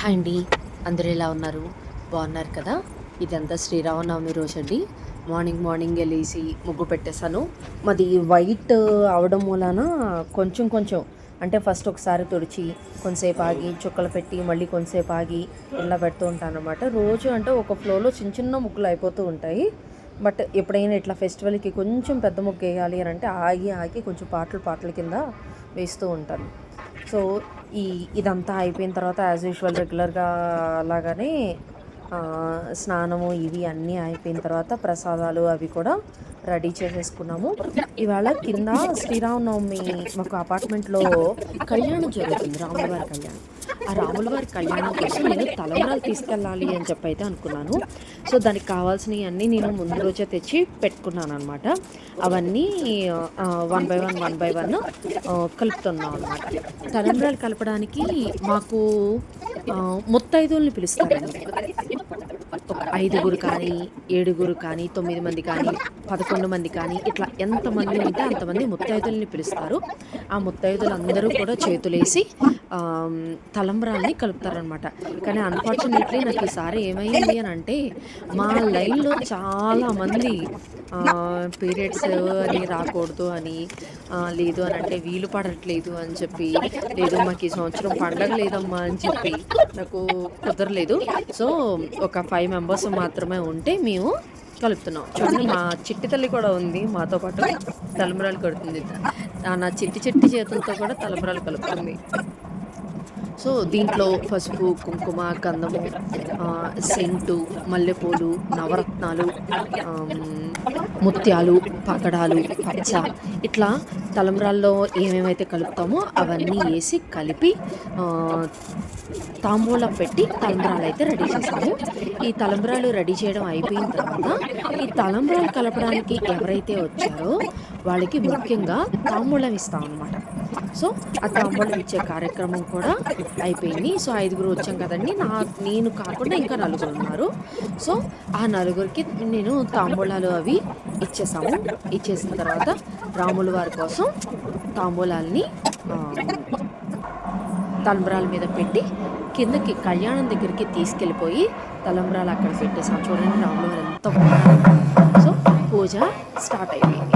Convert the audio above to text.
Hi అండి. అందరూ ఎలా ఉన్నారు? బాగున్నారు కదా? ఇదంతా శ్రీరామనవమి రోజండి. మార్నింగే లేసి ముగ్గు పెట్టేశాను. మాది వైట్ అవడం మూలాన కొంచెం కొంచెం అంటే ఫస్ట్ ఒకసారి తుడిచి, కొంతసేపు ఆగి, చుక్కలు పెట్టి, మళ్ళీ కొంతసేపు ఆగి ఇలా పెడుతూ ఉంటానన్నమాట. రోజు అంటే ఒక ఫ్లోలో చిన్న చిన్న ముగ్గులు అయిపోతూ ఉంటాయి. బట్ ఎప్పుడైనా ఇట్లా ఫెస్టివల్‌కి కొంచెం పెద్ద ముగ్గేయాలి అనంటే ఆగి కొంచెం పాటల కింద వేస్తూ ఉంటాను. సో, ఇదంతా అయిపోయిన తర్వాత యాజ్ యూజువల్ రెగ్యులర్‌గా లాగానే స్నానము ఇవి అన్నీ అయిపోయిన తర్వాత ప్రసాదాలు అవి కూడా రెడీ చేసేసుకున్నాము. ఇవాళ కింద శ్రీరామనవమి మాకు అపార్ట్మెంట్‌లో కళ్యాణం జరుగుతుంది. రాముల వారి కళ్యాణం. ఆ రాముల వారి కళ్యాణం కోసం నేను తలంబ్రాలు తీసుకెళ్ళాలి అని చెప్పైతే అనుకున్నాను. సో, దానికి కావాల్సినయన్నీ నేను ముందు రోజే తెచ్చి పెట్టుకున్నాననమాట. అవన్నీ వన్ బై వన్ కలుపుతున్నాం అనమాట. తలంబ్రాలు కలపడానికి మాకు ముత్తైదువుల్ని పిలుస్తారండి. ఒక 5గురు కానీ, 7గురు కానీ, 9 మంది కానీ, 11 మంది కానీ ఇట్లా ఎంతమంది ఉంటే అంతమంది ముత్తైదుల్ని పిలుస్తారు. ఆ ముత్తైదులందరూ కూడా చేతులేసి తలంబ్రాల్ని కలుపుతారనమాట. కానీ అన్‌ఫార్చునేట్‌లీ నాకు ఈసారి ఏమైంది అనంటే, మా లైన్‌లో చాలామంది పీరియడ్స్ అని రాకూడదు అని, లేదు అనంటే వీలు పడట్లేదు అని చెప్పి, లేదు మాకు ఈ సంవత్సరం పండగ లేదమ్మా అని చెప్పి నాకు కుదరలేదు. సో, ఒక 5 మెంబర్స్ మాత్రమే ఉంటే మేము కలుపుతున్నాం. చూడండి మా చిట్టి తల్లి కూడా ఉంది మాతో పాటు తలంబ్రాలు కడుతుంది. నా చిట్టి చేతులతో కూడా తలంబ్రాలు కలుపుతుంది. సో, దీంట్లో పసుపు, కుంకుమ, గంధము, సెంటు, మల్లెపూలు, నవరత్నాలు, ముత్యాలు, పగడాలు, పచ్చ ఇట్లా తలంబ్రాల్లో ఏమేమైతే కలుపుతామో అవన్నీ వేసి కలిపి తాంబూలం పెట్టి తలంబ్రాలైతే రెడీ చేసాము. ఈ తలంబ్రాలు రెడీ చేయడం అయిపోయిన తర్వాత ఈ తలంబ్రాలు కలపడానికి ఎవరైతే వచ్చారో వాళ్ళకి ముఖ్యంగా తాంబూలం ఇస్తామన్నమాట. సో, ఆ తాంబూలం ఇచ్చే కార్యక్రమం కూడా అయిపోయింది. సో, 5గురు వచ్చాం కదండీ! నేను కాకుండా ఇంకా నలుగురు ఉన్నారు. సో, ఆ నలుగురికి నేను తాంబూలాలు అవి ఇచ్చేసాము. ఇచ్చేసిన తర్వాత రాముల వారి కోసం తాంబూలాల్ని తలంబ్రాల మీద పెట్టి కిందకి కళ్యాణం దగ్గరికి తీసుకెళ్ళిపోయి తలంబ్రాలు అక్కడ పెట్టేసాం. చూడండి రాముల వారు ఎంత బాగున్నారు. సో, పూజ స్టార్ట్ అయిపోయింది.